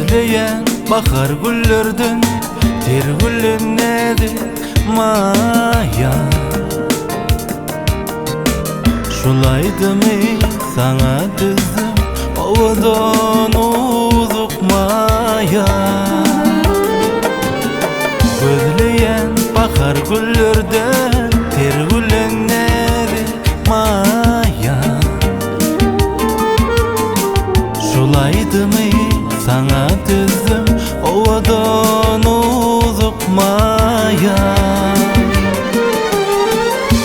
Gözleyen bakar güllerden ter güllenedi maya. Şulaydımı sana düzdüm ovadan uzuk maya. Gözleyen bakar güllerden ter güllenedi maya. Şulaydımı sana düzdüm ovadan uzuk maya.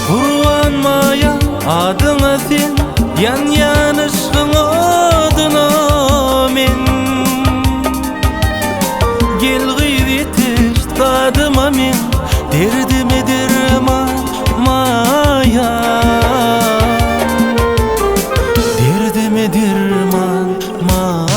Kurban maya adına sen, yan yanışkın adına men. Gel gıybetiş tadıma men, derdime derman maya. Derdime derman maya.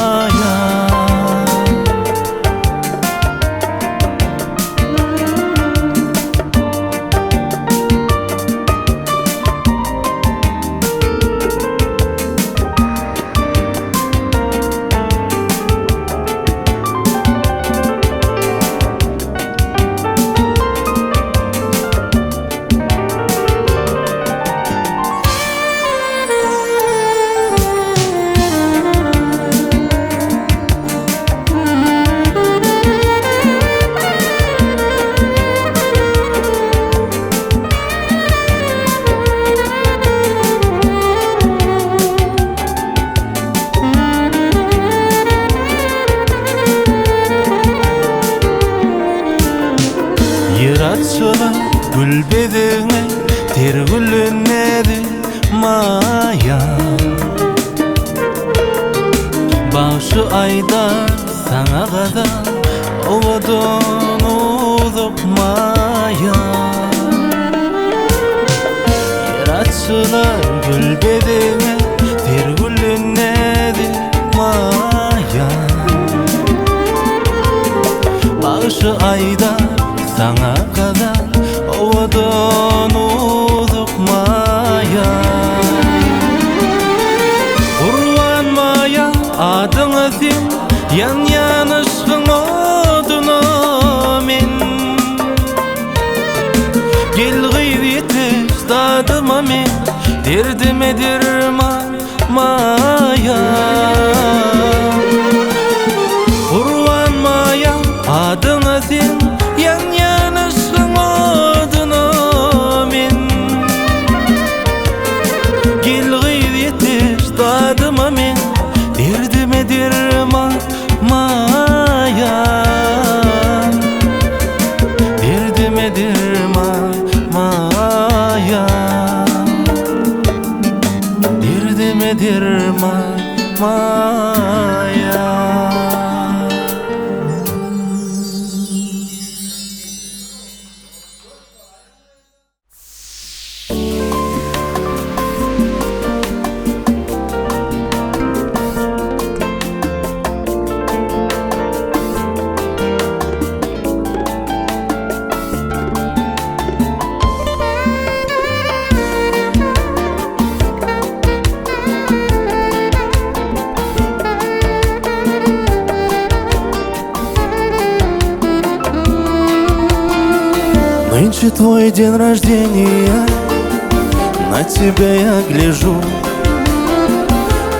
Yaratçılar gül bedene ter güllenedi maya. Başı ayda sana kadar ovadan uzuk maya. Yaratçılar gül bedene ter güllenedi maya. Başı ayda sana kadar ovadan uzuk maya. Kurban maya adına sen, yan yanışkın adına men. Gel gıybetiş tadıma men, derdime derman maya. Kurban maya adına sen, yan yanışkın adına men. Gel gıybetiş tadıma men, derdime derman maya. Derdime derman maya. Derdime derman maya. Нынче твой день рождения, на тебя я гляжу,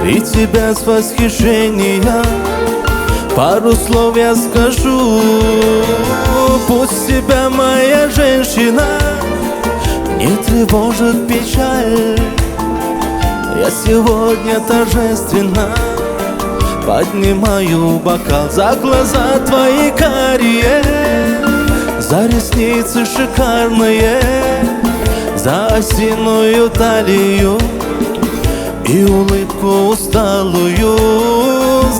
и тебя с восхищения пару слов я скажу. Пусть тебя, моя женщина, не тревожит печаль. Я сегодня торжественно поднимаю бокал за глаза твои карие, за ресницы шикарные, за осиную талию и улыбку усталую,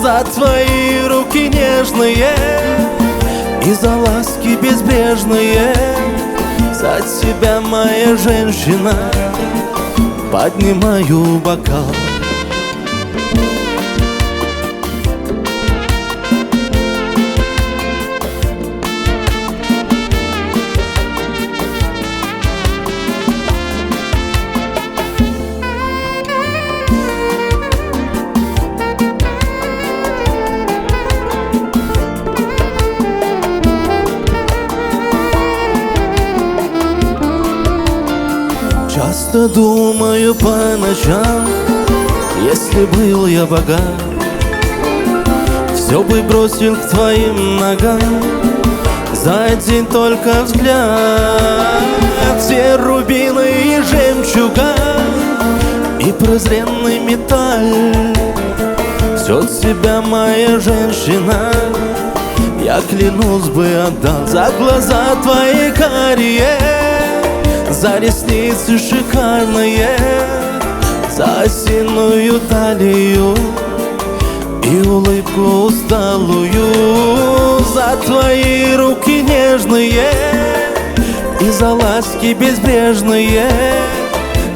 за твои руки нежные и за ласки безбрежные. За тебя, моя женщина, поднимаю бокал. Часто думаю по ночам, если был я богат, все бы бросил к твоим ногам за один только взгляд. Все рубины и жемчуга и презренный металл, все тебя, моя женщина, я клянусь бы отдал за глаза твои карие, за ресницы шикарные, за осиную талию и улыбку усталую, за твои руки нежные и за ласки безбрежные.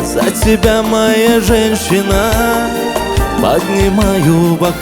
За тебя, моя женщина, поднимаю бокал.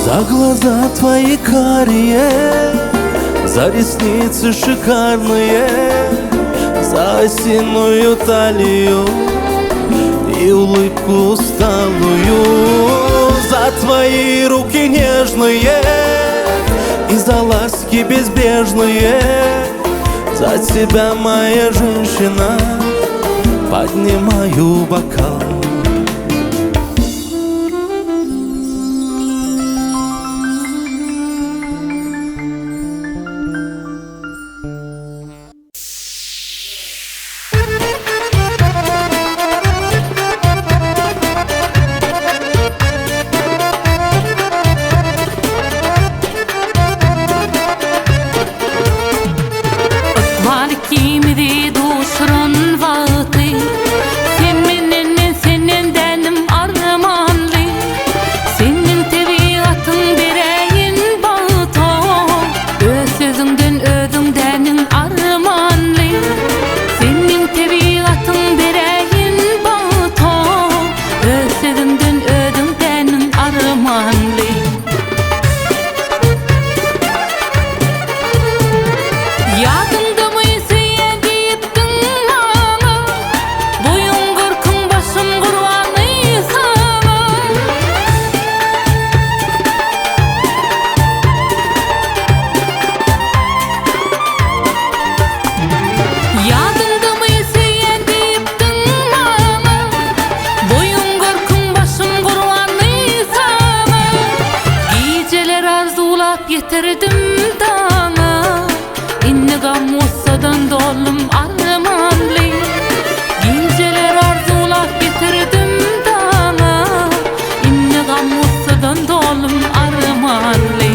За глаза твои карие, за ресницы шикарные, за осиную талию и улыбку усталую, за твои руки нежные и за ласки безбрежные. За тебя, моя женщина, поднимаю бокал. Getirdim dana, innigan mussadan dolum armanlı. Geceler arzulap getirdim dana, innigan mussadan dolum armanlı.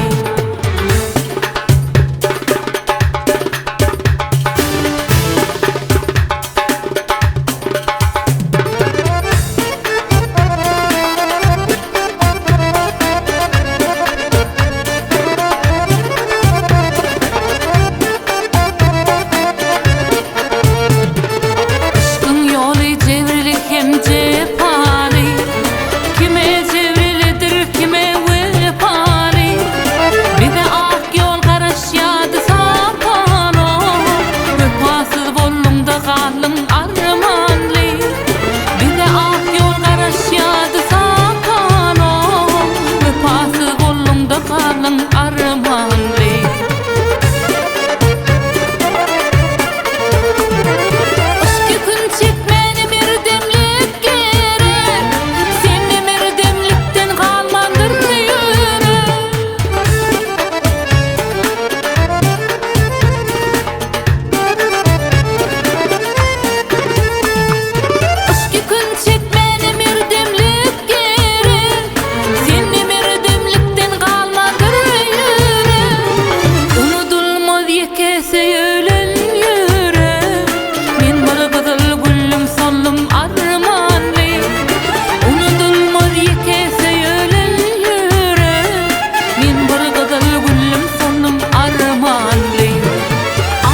kızıl güllüm sonum armanly.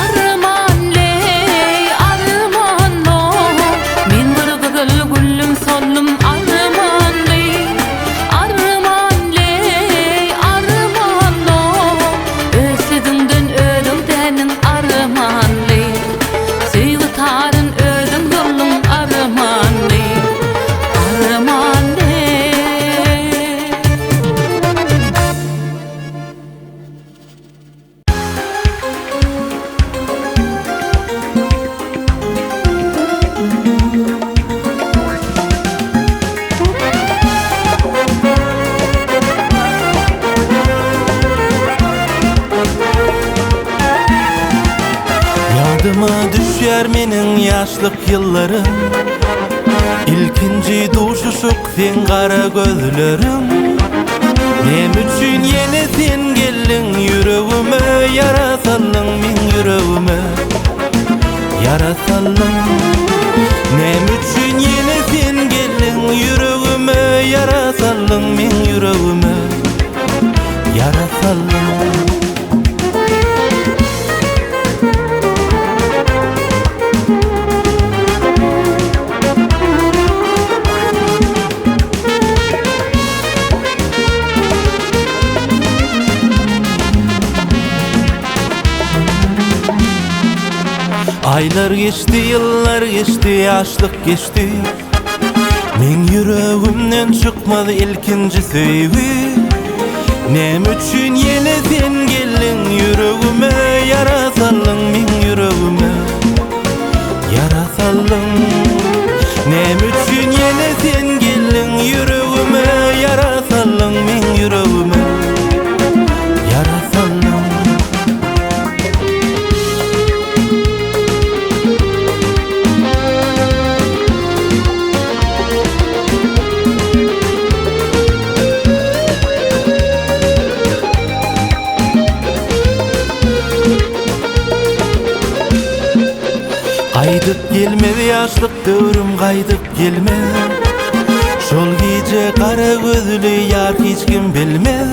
Armanly, armanlo, min bir kızıl güllüm sonum armanly. Armanly, armanlo, ösüdünden ödüm tenin armanly. Süýgi tarın ödüm yolum armanly. Armanly. Yadıma düşer menin yaşlık yıllarım, İlkinci duşuşuk sen kara gözlerim. Nem üçün yine sen geldin yüreğime, yarasalın min yüreğime, yarasalın. Nem üçün yine sen geldin yüreğime, yarasalın min yüreğime, yarasalın. Aylar geçti, yıllar geçti, yaşlık geçti. Men yüreğimden çıkmadı ilkinci sevgi. Nem üçün yine sen geldin yüreğime, yarasalın min yüreğime, yarasalın. Nem üçün yine sen geldin yüreğime, yarasalın min yüreğime, yarasalın. Qaydyp gelmedi yaşlık döwrüm, qaydyp gelmedi. Şol gece kara gözlü yar hiç kim bilmez.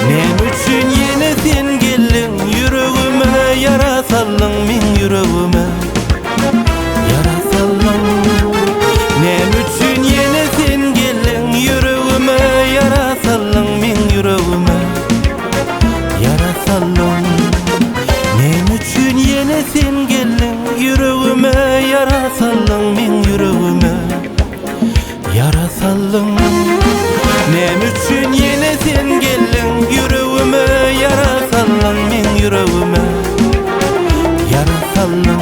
Nem üçün yine sen geldin yüreğime, yarasalın min yüreğime, yarasalın. Nem üçün yine sen geldin yüreğime, yarasalın min yüreğime, yarasalın. Nem üçün yine sen geldin yüreğime, yarasalın min yüreğime, yarasalın. Nem üçün yine sen geldin yüreğime, yarasalın min yüreğime, yarasalın.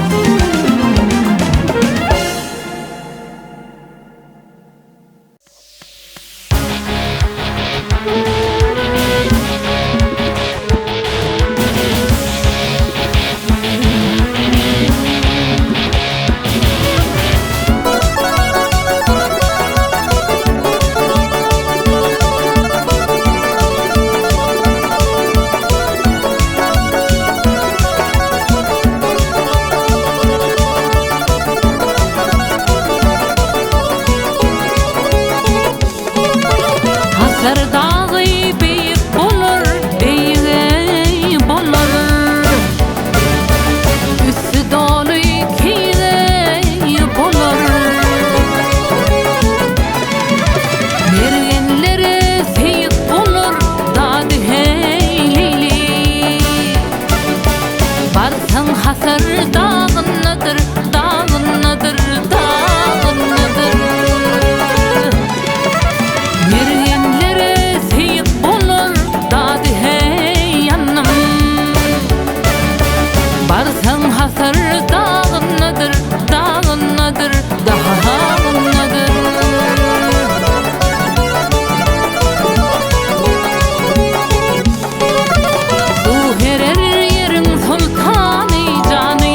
Yerin sultani canı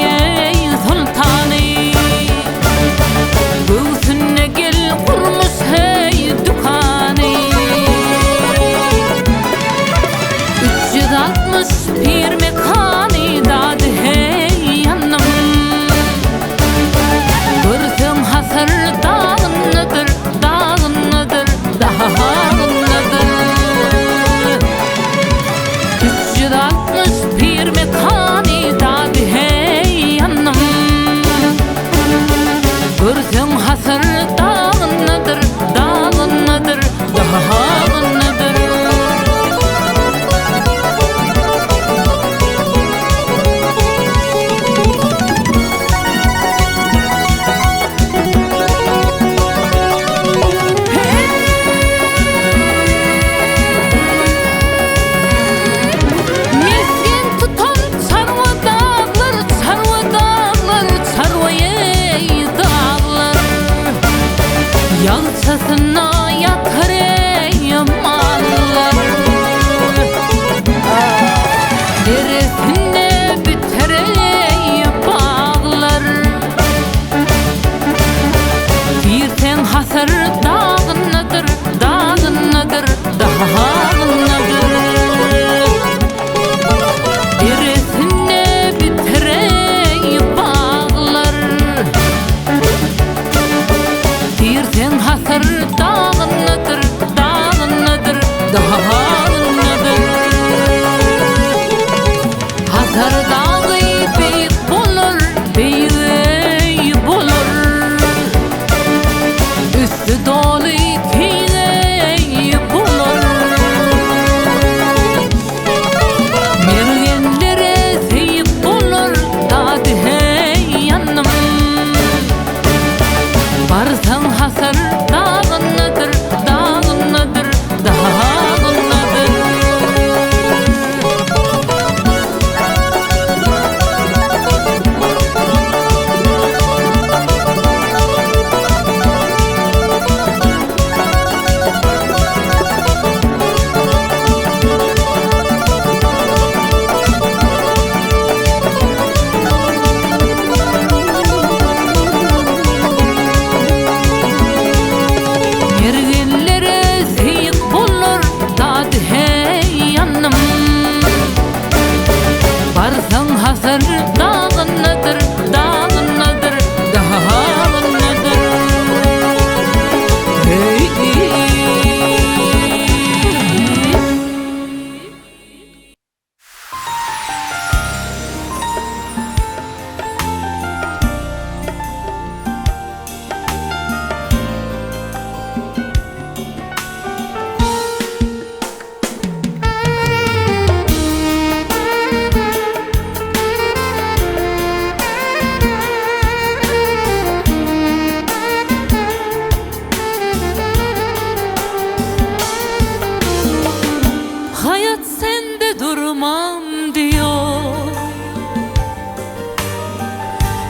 de durmam diyor.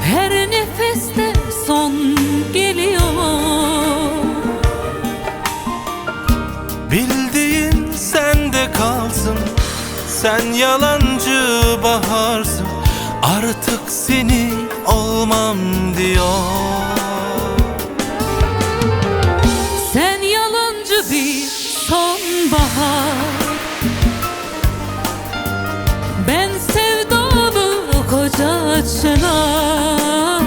Her nefeste son geliyor. Bildiğin sende kalsın, sen yalancı baharsın. Artık seni olmam diyor. Sen yalancı bir sonbahar, ben sevdalı koca çınar.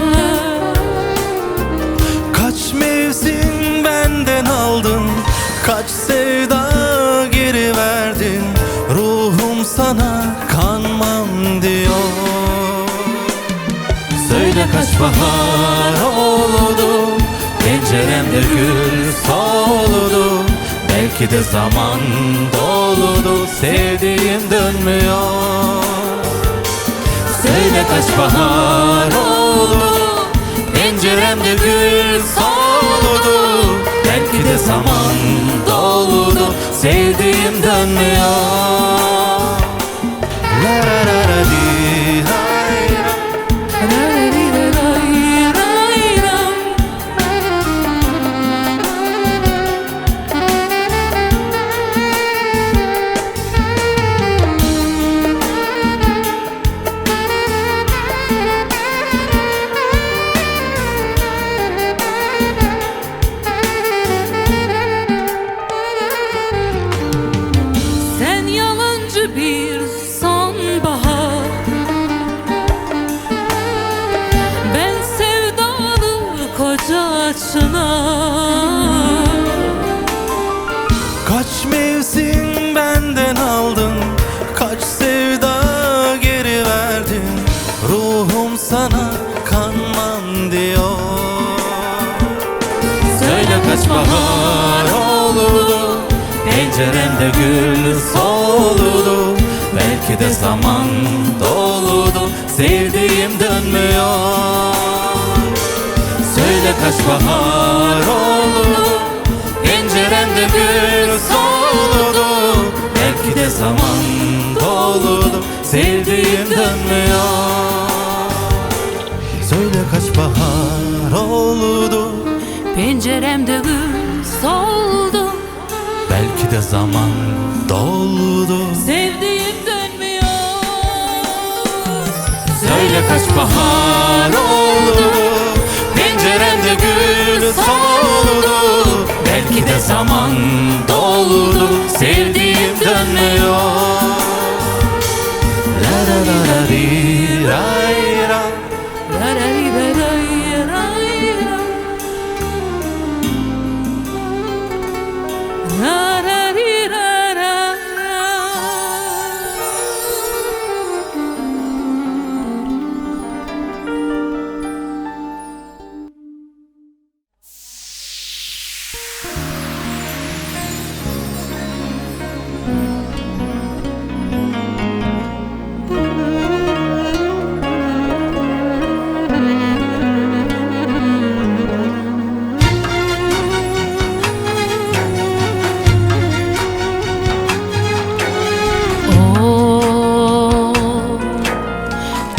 Kaç mevsim benden aldın, kaç sevda geri verdin. Ruhum sana kanmam diyor. Söyle kaç bahar oldu, penceremde gül soldu. Belki de zaman doludu, sevdiğim dönmüyor. Söyle kaç bahar oldu, penceremde gül soldu. Belki de zaman doludu, sevdiğim dönmüyor. La la la la di, hay la. Sen yalancı bir sonbahar, ben sevdalı koca çınar. Kaç mevsim benden aldın, kaç sevda geri verdin. Ruhum sana kanmam diyor. Söyle kaç bahar oldu, penceremde gül soldu. Belki de zaman doludu, sevdiğim dönmüyor. Söyle kaç bahar oldu, penceremde gül soldu. Belki de zaman doludu, sevdiğim dönmüyor. Söyle kaç bahar oldu, Penceremde gül soldu, belki de zaman doldu. sevdiğim dönmüyor. Söyle kaç bahar oldu, penceremde gül soldu. Belki de zaman doldu, sevdiğim dönmüyor. La la la la ri ray ra.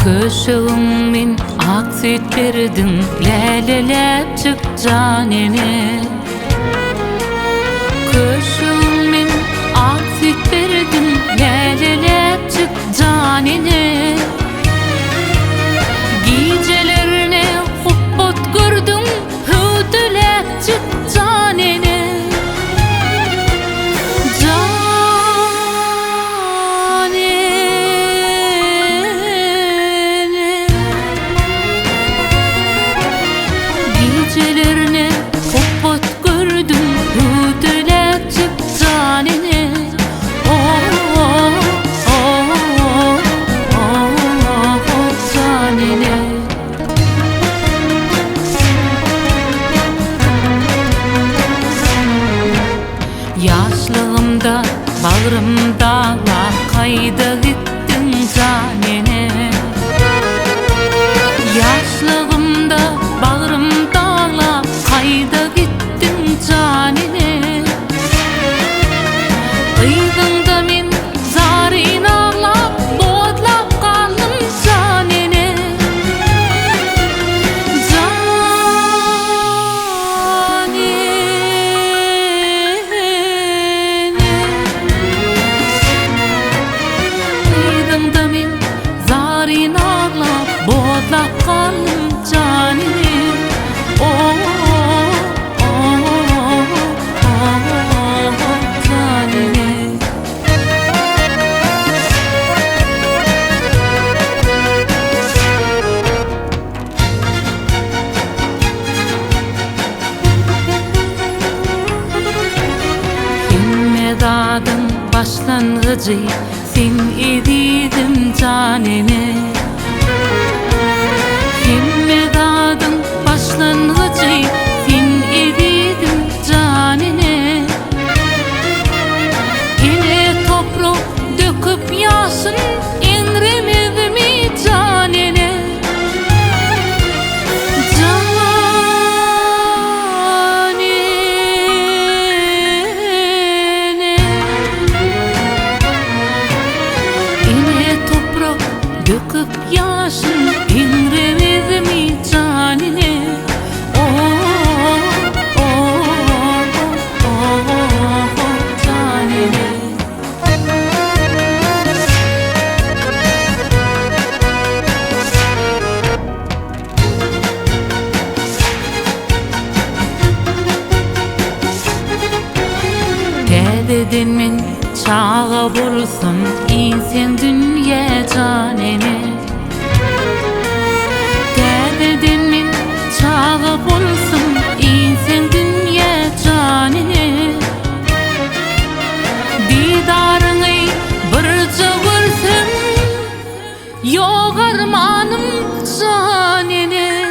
Köşeğimin aksit verdin, lelelep çık canini. Köşeğimin aksit verdin, lelelep çık canini. Gecelerine hubbot gördüm, hüdülep çık canini. Gecelerine hubbot gördüm, hüdülep çık canini. Oh, oh, oh, oh, oh, oh, canini. Yaşlığımda bağrımda kayda gittin canini. Yaşlığımda bağrımda kayda gittin canini. Kıydın da min zarina başlangıcı sen edidim canene. Himmedatın başlangıcı sen edidim canene. Ele toprak döküp yaşın enremedim mi canene. Döküp yaşın inremedi mi canine? Oh, oh, oh, oh, canine. Dedin men çağa bulsun insan dünya canene. Dedin men çağa bulsun insan dünya canene. Didarını birce görsem yok armanım canene.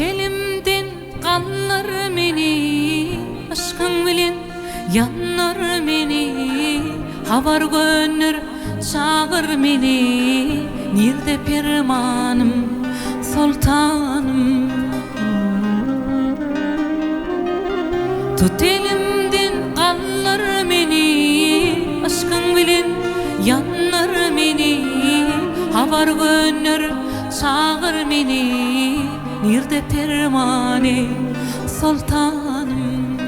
elimden qallar meni, aşkın bilen yanlar meni, habar gönür çağır meni, nirde permanım sultanım. Tut elimden qallar meni, aşkın bilen yanlar meni, habar gönür çağır meni, nirde permane sultanım.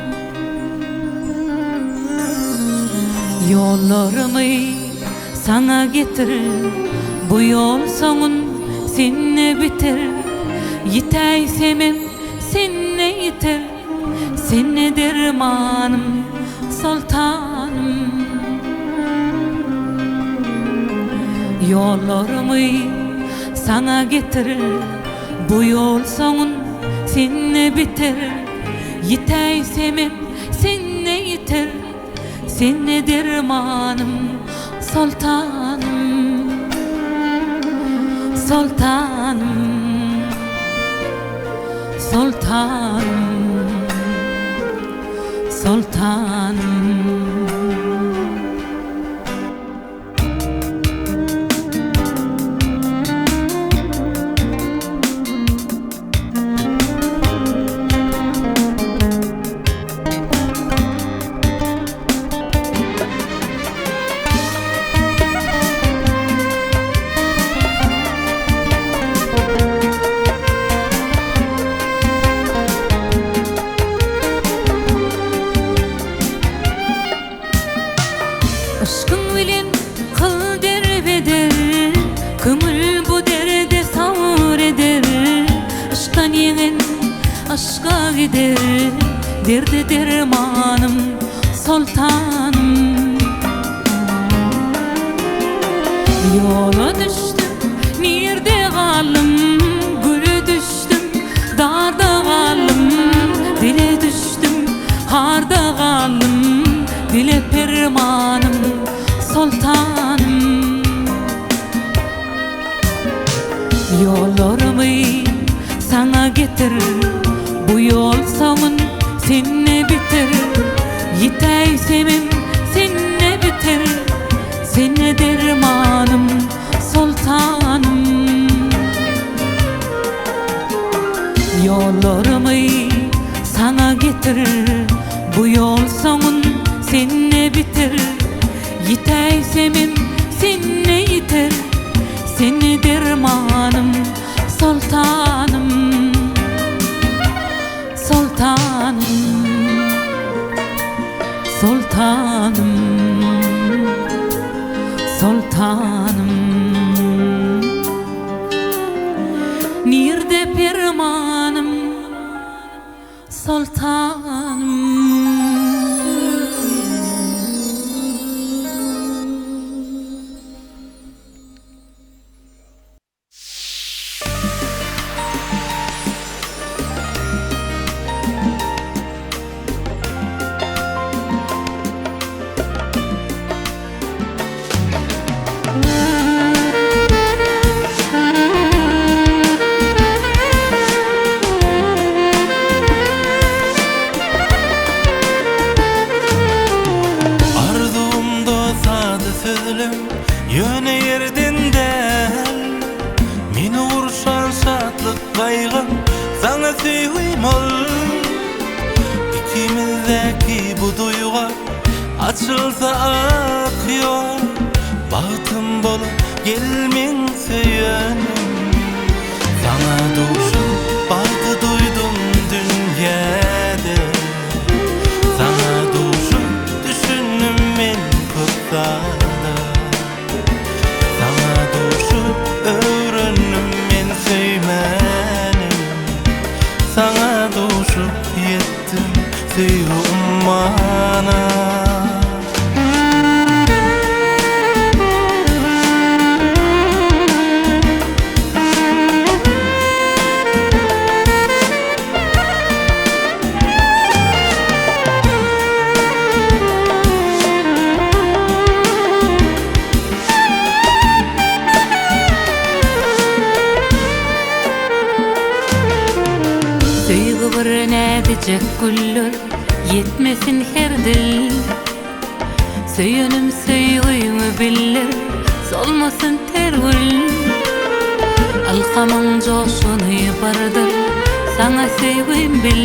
Yollarımı sana getir, bu yol sonun senne biter. Yiteysemem senne yiter, senne dermanım sultanım. Yollarımı sana getir, bu yol sonun senne biter. Yiteysemem senne yiter, senne dermanım sultanım. Sultanım, sultanım, sultanım. Aşkın bilen kıl derbeder, kömül bu derde savur eder. Aşktan yeğen aşka gider, derde dermanım sultanım. Yola düştüm, nerede kaldım, gülü düştüm, darda kaldım. Dile düştüm, harda kaldım, dile permanım sultanım. Yollarımı sana getir, bu yol sonun senne biter. Yiteysemem senne biter, senne dermanım sultanım. Yollarımı sana getir, bu yol sonun senne biter. Yiteysemem senne yiter, senne dermanım sultanım. Sultanım, sultanım, sultanım. Nirde permanım sultanım. Yöne yerden del, meni urşan şatlık kaygım sana süyüm ol. İkimizdeki bu duygu açılsa akıyor, bağıtım bolup gelmen söyönüm. Sana duşum bağdı duydum dünyada, sana duşum düşündüm men köptada. Sana duşup yettim sevgim bana. Süýgy bir nädijek güller yetmesin her dil. Süýenim süýgüňi billir, solmasın tergül. Alkamyň joşuny bardyr, saňa süýgüm bil.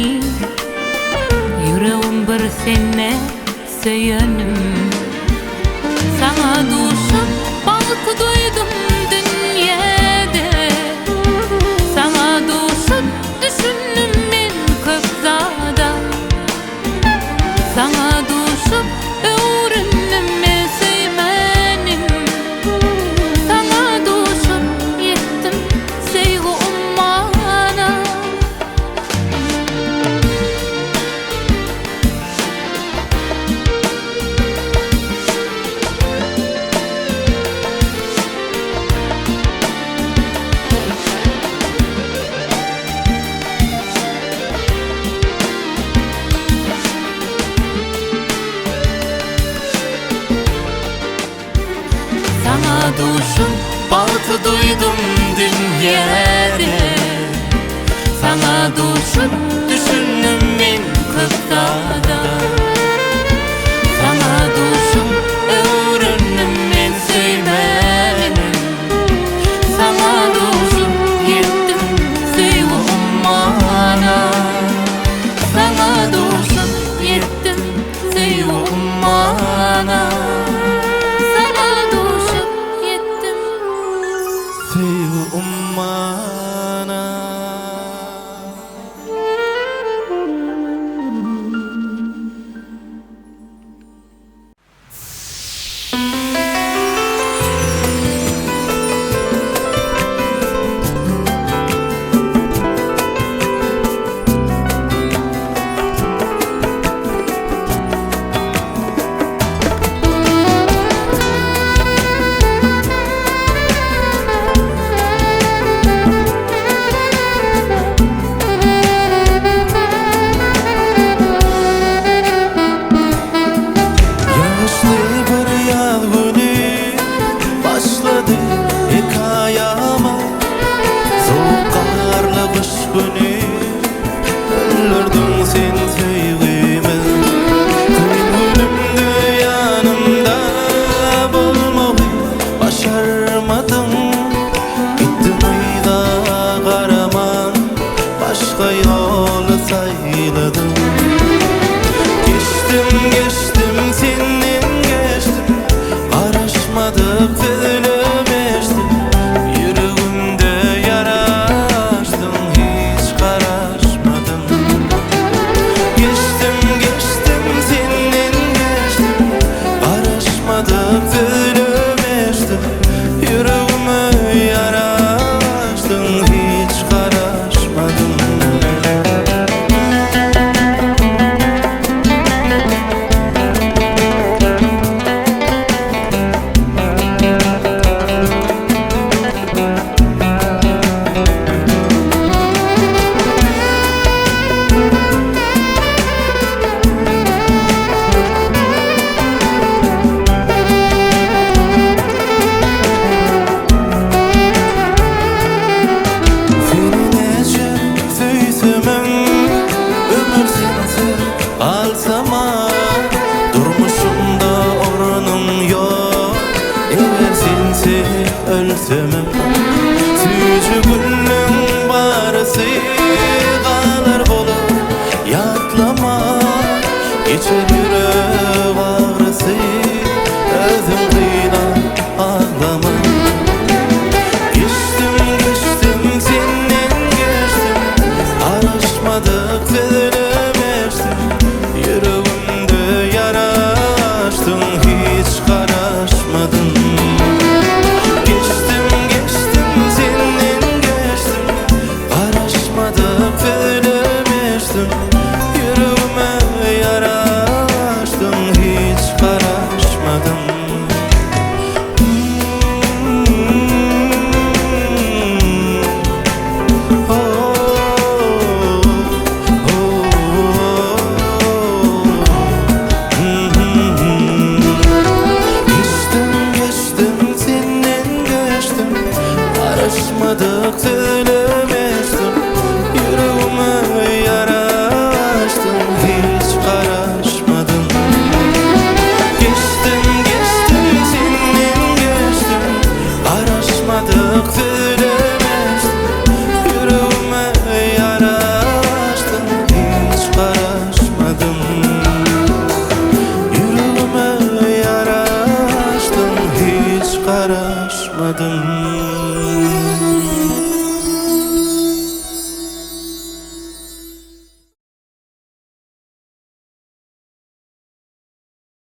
Yüregim bir senne süýenim. Saňa duşup balky duýdum dünýede. Saňa duşup düşündüm men köp zada. Saňa duşup öwrendim men süýmenim. Saňa duşup ýetdim süýgü ummana. Saňa duşup balky duýdum dünýede. Saňa duşup düşündüm men köp zada. Saňa duşup öwrendim men süýmenim. Saňa duşup ýetdim süýgü ummana. Saňa duşup ýetdim süýgü ummana. Saňa duşup ýetdim süýgü ummana. Ýaşly bir ýaz güni başlady hekayama. Soğuk karly kış güni öldürdüň sen süýgümi. Günümde ýanymda bolmagy başarmadyň. Gitdim aýda garaman, başga ýol saýladym. Geçtim senden geçtim, araşmadık söylemeştim. Yüreğimde yaraştın, hiç karaşmadım. Geçtim senden geçtim, araşmadık söylemeştim. Yüreğime yaraştın, hiç karaşmadım. Ölsemem süýjü günüň barysy galar bolup ýatlama. Geçer ýürek agrysy özüň gynap ağlama. Geçtim senden geçtim, araşmadyk söylemeştim. Yüreğimde yaraştın, hiç karaşmadın. Geçtim senden geçtim, araşmadık böyle.